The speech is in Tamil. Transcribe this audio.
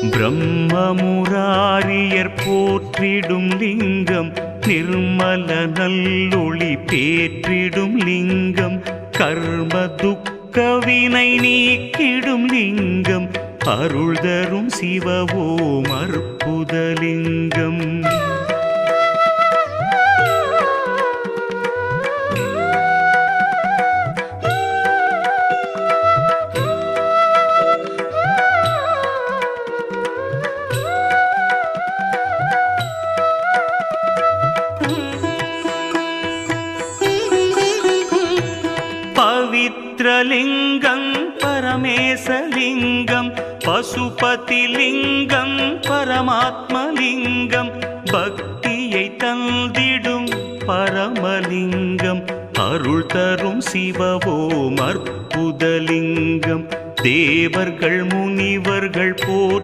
பிரம்மமுராரியர் போற்றிடும் லிங்கம், நிர்மல நல்லொளி பேற்றிடும் லிங்கம், கர்ம துக்க வினை நீக்கிடும் லிங்கம், அருள் தரும் சிவவோம் அற்புதலிங்கம். பவித்ரலிங்கம் பரமேசலிங்கம், பசுபதிலிங்கம் பரமாத்மலிங்கம், பக்தியை தந்திடும் பரமலிங்கம், அருள் தரும் சிவவோம் அற்புதலிங்கம், தேவர்கள் முனிவர்கள் போர்